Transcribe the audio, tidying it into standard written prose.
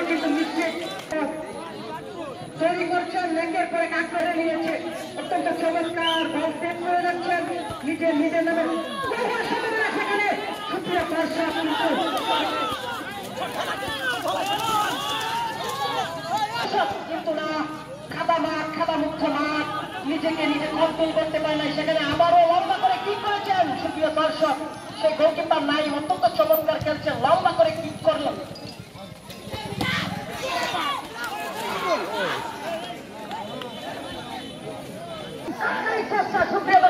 কিন্তু নিশ্চিত তৈরি করছেন, লেগের পরে কাজ করে নিয়েছে, অত্যন্ত চমৎকার বল সেট করে যাচ্ছেন নিজের নামে সেখানে সুপ্রিয় দর্শক কিন্তু না, খাদা মুক্ত মাঠ, নিজেকে নিজে কন্ট্রোল করতে পারে না, সেখানে আবারও লম্বা করে কিক করেছেন সুপ্রিয় দর্শক। সেই গোলকিপার নাই, অত্যন্ত চমৎকার খেলছেন, লম্বা করে কিক করলেন। সুপ্রিয়